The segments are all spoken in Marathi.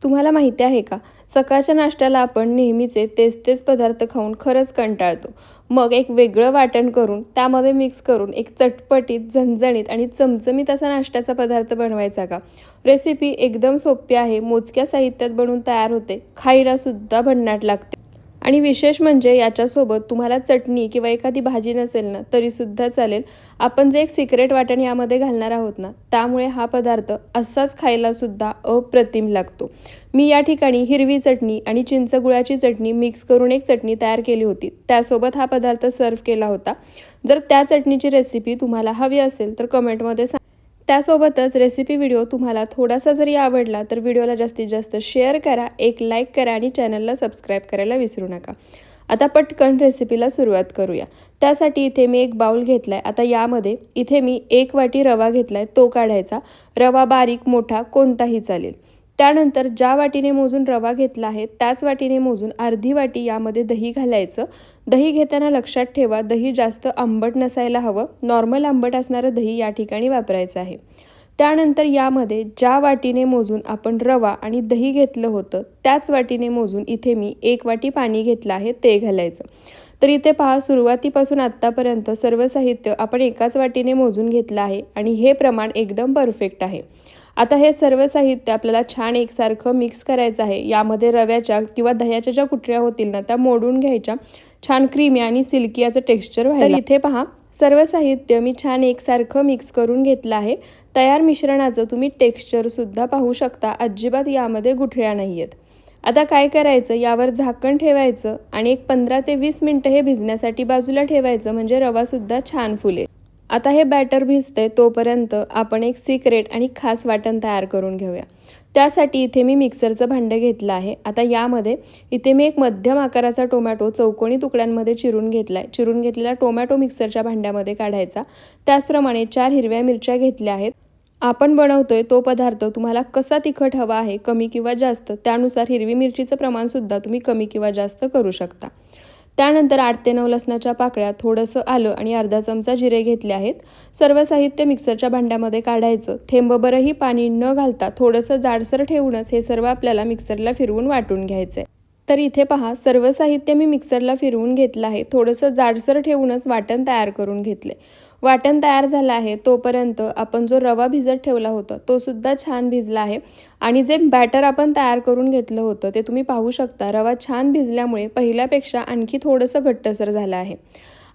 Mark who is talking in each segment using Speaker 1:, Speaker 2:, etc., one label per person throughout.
Speaker 1: तुम्हाला माहिती आहे का, सकाळच्या नाश्त्याला आपण नेहमीचे तेच पदार्थ खाऊन खरंच कंटाळतो. मग एक वेगळं वाटण करून त्यामध्ये मिक्स करून एक चटपटीत, झणझणीत आणि चमचमीत असा नाश्त्याचा पदार्थ बनवायचा का? रेसिपी एकदम सोपी आहे, मोजक्या साहित्यात बनवून तयार होते, खायला सुद्धा भन्नाट लागते. आणि विशेष म्हणजे याच्यासोबत तुम्हाला चटणी किंवा एखादी भाजी नसेल ना तरीसुद्धा चालेल. आपण जे एक सिक्रेट वाटण यामध्ये घालणार आहोत ना, त्यामुळे हा पदार्थ असाच खायलासुद्धा अप्रतिम लागतो. मी या ठिकाणी हिरवी चटणी आणि चिंचगुळाची चटणी मिक्स करून एक चटणी तयार केली होती. त्यासोबत हा पदार्थ सर्व्ह केला होता. जर त्या चटणीची रेसिपी तुम्हाला हवी असेल तर कमेंटमध्ये सांगा. त्यासोबतच रेसिपी व्हिडिओ तुम्हाला थोडासा जरी आवडला तर व्हिडिओला जास्तीत जास्त शेअर करा, एक लाईक करा आणि चॅनलला सबस्क्राईब करायला विसरू नका. आता पटकन रेसिपीला सुरुवात करूया. त्यासाठी इथे मी एक बाउल घेतला आहे. आता यामध्ये इथे मी 1 वाटी रवा घेतला आहे, तो काढायचा. रवा बारीक मोठा कोणताही चालेल. त्यानंतर ज्या वाटीने मोजून रवा घेतला आहे त्याच वाटीने मोजून अर्धी वाटी यामध्ये दही घालायचं. दही घेताना लक्षात ठेवा, दही जास्त आंबट नसायला हवं, नॉर्मल आंबट असणारं दही या ठिकाणी वापरायचं आहे. त्यानंतर यामध्ये ज्या वाटीने मोजून आपण रवा आणि दही घेतलं होतं त्याच वाटीने मोजून इथे मी 1 वाटी पाणी घेतलं आहे, ते घालायचं. तर इथे पहा, सुरुवातीपासून आत्तापर्यंत सर्व साहित्य आपण एकाच वाटीने मोजून घेतलं आहे आणि हे प्रमाण एकदम परफेक्ट आहे. आता हे सर्व साहित्य आपल्याला छान एकसारखं मिक्स करायचं आहे. यामध्ये रव्याच्या किंवा दह्याच्या ज्या कुटऱ्या होतील ना त्या मोडून घ्यायच्या. छान क्रीमी आणि सिल्की याचं टेक्स्चर व्हायला. तर इथे पहा, सर्व साहित्य मी छान एकसारखं मिक्स करून घेतलं आहे. तयार मिश्रणाचं तुम्ही टेक्स्चरसुद्धा पाहू शकता, अजिबात यामध्ये गुठळ्या नाही आहेत. आता काय करायचं, यावर झाकण ठेवायचं आणि एक 15 ते 20 मिनटं हे भिजण्यासाठी बाजूला ठेवायचं, म्हणजे रवासुद्धा छान फुलेल. आता हे बॅटर भिजते तोपर्यंत आपण एक सिक्रेट आणि खास वाटण तयार करून घेऊया. त्यासाठी इथे मी मिक्सरचं भांडं घेतलं आहे. आता यामध्ये इथे मी एक मध्यम आकाराचा टोमॅटो चौकोनी तुकड्यांमध्ये चिरून घेतला आहे. चिरून घेतलेला टोमॅटो मिक्सरच्या भांड्यामध्ये काढायचा. त्याचप्रमाणे 4 हिरव्या मिरच्या घेतल्या आहेत. आपण बनवतोय तो पदार्थ तुम्हाला कसा तिखट हवा आहे, कमी किंवा जास्त, त्यानुसार हिरवी मिरचीचं प्रमाणसुद्धा तुम्ही कमी किंवा जास्त करू शकता. त्यानंतर 8 ते 9 लसणाच्या पाकळ्या, थोडंसं आलं आणि अर्धा चमचा जिरे घेतले आहेत. सर्व साहित्य मिक्सरच्या भांड्यामध्ये काढायचं. थेंबभरही पाणी न घालता थोडंसं जाडसर ठेवूनच हे सर्व आपल्याला मिक्सरला फिरवून वाटून घ्यायचं आहे. तर इथे पहा, सर्व साहित्य मी मिक्सरला फिरवून घेतलं आहे. थोडंसं जाडसर ठेवूनच वाटण तयार करून घेतले. वाटण तयार झालं आहे तोपर्यंत आपण जो रवा भिजत ठेवला होता तो सुद्धा छान भिजला आहे. आणि जे बॅटर आपण तयार करून घेतलं होतं ते तुम्ही पाहू शकता, रवा छान भिजल्यामुळे पहिल्यापेक्षा आणखी थोडंसं घट्टसर झालं आहे.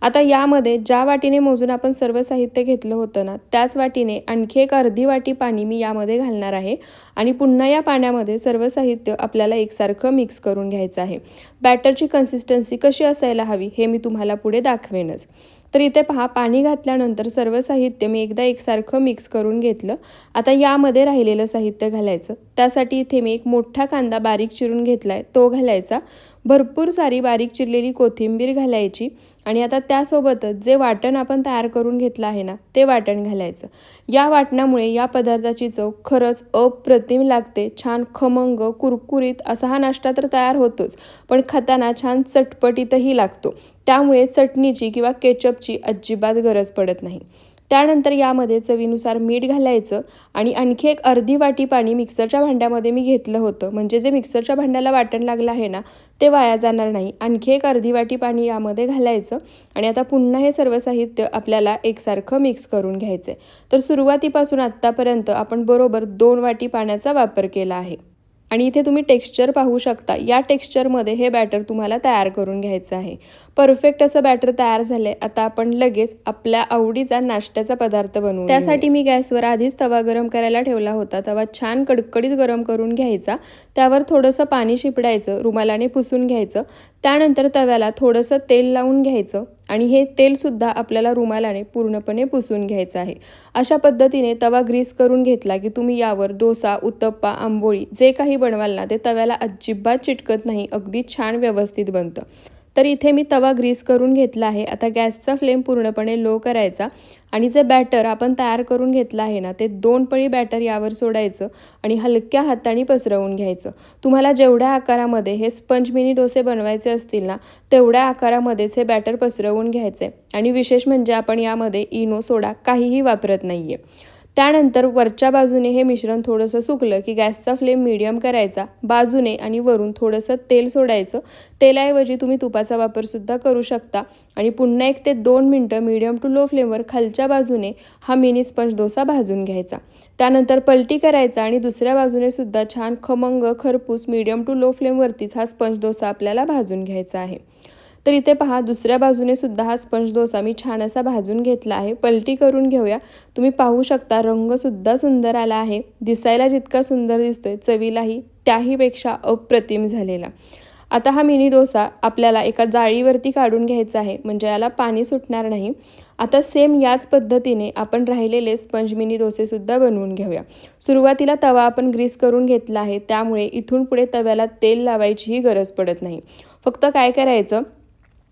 Speaker 1: आता यामध्ये ज्या वाटीने मोजून आपण सर्व साहित्य घेतलं होतं ना त्याच वाटीने आणखी एक अर्धी वाटी पाणी मी यामध्ये घालणार आहे. आणि पुन्हा या पाण्यामध्ये सर्व साहित्य आपल्याला एकसारखं मिक्स करून घ्यायचं आहे. बॅटरची कन्सिस्टन्सी कशी असायला हवी हे मी तुम्हाला पुढे दाखवेनच. तर इथे पहा, पाणी घातल्यानंतर सर्व साहित्य मी एकदा एकसारखं मिक्स करून घेतलं. आता यामध्ये राहिलेलं साहित्य घालायचं. त्यासाठी इथे मी एक मोठा कांदा बारीक चिरून घेतला आहे, तो घालायचा. भरपूर सारी बारीक चिरलेली कोथिंबीर घालायची. आणि आता त्यासोबतच जे वाटण आपण तयार करून घेतलं आहे ना ते वाटण घालायचं. या वाटणामुळे या पदार्थाची चव खरंच अप्रतिम लागते. छान खमंग कुरकुरीत असा हा नाश्ता तर तयार होतोच, पण खाताना छान चटपटीतही लागतो. त्यामुळे चटणीची किंवा केचपची अजिबात गरज पडत नाही. त्यानंतर यामध्ये चवीनुसार मीठ घालायचं आणि आणखी एक अर्धी वाटी पाणी मिक्सरच्या भांड्यामध्ये मी घेतलं होतं, म्हणजे जे मिक्सरच्या भांड्याला वाटण लागलं आहे ना ते वाया जाणार नाही. आणखी एक अर्धी वाटी पाणी यामध्ये घालायचं आणि आता पुन्हा हे सर्व साहित्य आपल्याला एकसारखं मिक्स करून घ्यायचं आहे. तर सुरुवातीपासून आत्तापर्यंत आपण बरोबर 2 वाटी पाण्याचा वापर केला आहे. आणि इथे तुम्ही टेक्स्चर पाहू शकता, या टेक्स्चरमध्ये हे बॅटर तुम्हाला तयार करून घ्यायचं आहे. परफेक्ट असं बॅटर तयार झालं आहे. आता आपण लगेच आपल्या आवडीचा नाश्त्याचा पदार्थ बनवू. त्यासाठी मी गॅसवर आधीच तवा गरम करायला ठेवला होता. तवा छान कडकडीत गरम करून घ्यायचा. त्यावर थोडंसं पाणी शिपडायचं, रुमालाने पुसून घ्यायचं. त्यानंतर तव्याला थोडंसं तेल लावून घ्यायचं आणि हे तेलसुद्धा आपल्याला रुमालाने पूर्णपणे पुसून घ्यायचं आहे. अशा पद्धतीने तवा ग्रीस करून घेतला की तुम्ही यावर डोसा, उत्तप्पा, आंबोळी जे काही बनवाल ना ते तव्याला अजिबात चिटकत नाही, अगदी छान व्यवस्थित बनतं. तर इथे मी तवा ग्रीस करून घेतला आहे. आता गॅसचा फ्लेम पूर्णपणे लो करायचा आणि जे बॅटर आपण तयार करून घेतलं आहे ना ते 2 पळी बॅटर यावर सोडायचं आणि हलक्या हाताने पसरवून घ्यायचं. तुम्हाला जेवढ्या आकारामध्ये हे स्पंज मिनी डोसे बनवायचे असतील ना तेवढ्या आकारामध्येच हे बॅटर पसरवून घ्यायचे. आणि विशेष म्हणजे आपण यामध्ये इनो, सोडा काहीही वापरत नाही आहे. त्यानंतर वरच्या बाजूने हे मिश्रण थोडंसं सुकलं की गॅसचा फ्लेम मीडियम करायचा, बाजूने आणि वरून थोडंसं तेल सोडायचं. तेलाऐवजी तुम्ही तुपाचा वापरसुद्धा करू शकता आणि पुन्हा 1 ते 2 मिनटं मीडियम टू लो फ्लेमवर खालच्या बाजूने हा मिनी स्पंज डोसा भाजून घ्यायचा. त्यानंतर पलटी करायचा आणि दुसऱ्या बाजूने सुद्धा छान खमंग खरपूस मीडियम टू लो फ्लेमवरतीच हा स्पंज डोसा आपल्याला भाजून घ्यायचा आहे. तर इथे पहा, दुसऱ्या बाजूने सुद्धा हा स्पंज डोसा मी छान असा भाजून घेतला आहे. पलटी करून घेऊया. तुम्ही पाहू शकता रंगसुद्धा सुंदर आला आहे. दिसायला जितका सुंदर दिसतोय, चवीलाही त्याहीपेक्षा अप्रतिम झालेला. आता हा मिनी डोसा आपल्याला एका जाळीवरती काढून घ्यायचा आहे, म्हणजे याला पाणी सुटणार नाही. आता सेम याच पद्धतीने आपण राहिलेले स्पंज मिनी डोसेसुद्धा बनवून घेऊया. सुरुवातीला तवा आपण ग्रीस करून घेतला आहे, त्यामुळे इथून पुढे तव्याला तेल लावायचीही गरज पडत नाही. फक्त काय करायचं,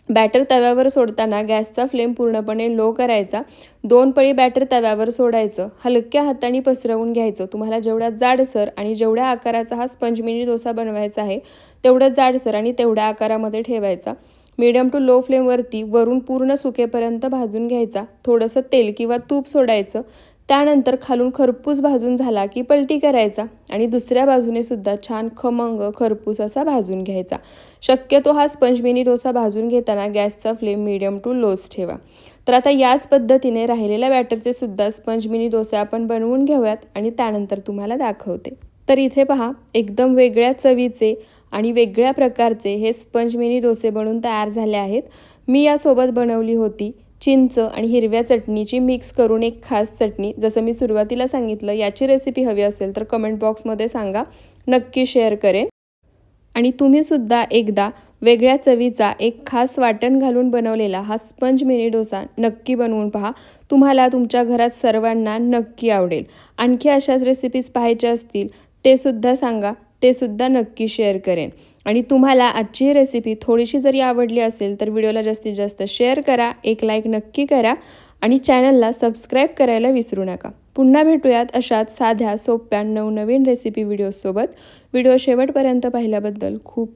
Speaker 1: बॅटर तव्यावर सोडताना गॅसचा फ्लेम पूर्णपणे लो करायचा. 2 पळी बॅटर तव्यावर सोडायचं, हलक्या हाताने पसरवून घ्यायचं. तुम्हाला जेवढा जाडसर आणि जेवढ्या आकाराचा हा स्पंज मिनी डोसा बनवायचा आहे, तेवढं जाडसर आणि तेवढ्या आकारामध्ये ठेवायचा. मीडियम टू लो फ्लेमवरती वरून पूर्ण सुकेपर्यंत भाजून घ्यायचा. थोडंसं तेल किंवा तूप सोडायचं. त्यानंतर खालून खरपूस भाजून झाला की पलटी करायचा आणि दुसऱ्या बाजूने सुद्धा छान खमंग खरपूस असा भाजून घ्यायचा. शक्यतो हा स्पंज मिनी डोसा भाजून घेताना गॅसचा फ्लेम मीडियम टू लोच ठेवा. तर आता याच पद्धतीने राहिलेल्या बॅटरचे सुद्धा स्पंज मिनी डोसे आपण बनवून घेऊयात आणि त्यानंतर तुम्हाला दाखवते. तर इथे पहा, एकदम वेगळ्या चवीचे आणि वेगळ्या प्रकारचे हे स्पंज मिनी डोसे बनवून तयार झाले आहेत. मी यासोबत बनवली होती चिंच आणि हिरव्या चटणीची मिक्स करून एक खास चटणी. जसं मी सुरुवातीला सांगितलं, याची रेसिपी हवी असेल तर कमेंट बॉक्समध्ये सांगा, नक्की शेअर करेन. आणि तुम्हीसुद्धा एकदा वेगळ्या चवीचा एक खास वाटण घालून बनवलेला हा स्पंज मिनी डोसा नक्की बनवून पहा. तुम्हाला तुमच्या घरात सर्वांना नक्की आवडेल. आणखी अशाच रेसिपीज पाहायच्या असतील ते सुद्धा सांगा, ते सुद्धा नक्की शेअर करेन. आणि तुम्हाला आजची रेसिपी थोडीशी जरी आवडली असेल तर व्हिडिओला जास्तीत जास्त शेअर करा, एक लाईक नक्की करा आणि चॅनलला सबस्क्राईब करायला विसरू नका. पुन्हा भेटूयात अशाच साध्या सोप्या नवनवीन रेसिपी व्हिडिओसोबत. व्हिडिओ शेवटपर्यंत पाहिल्याबद्दल खूप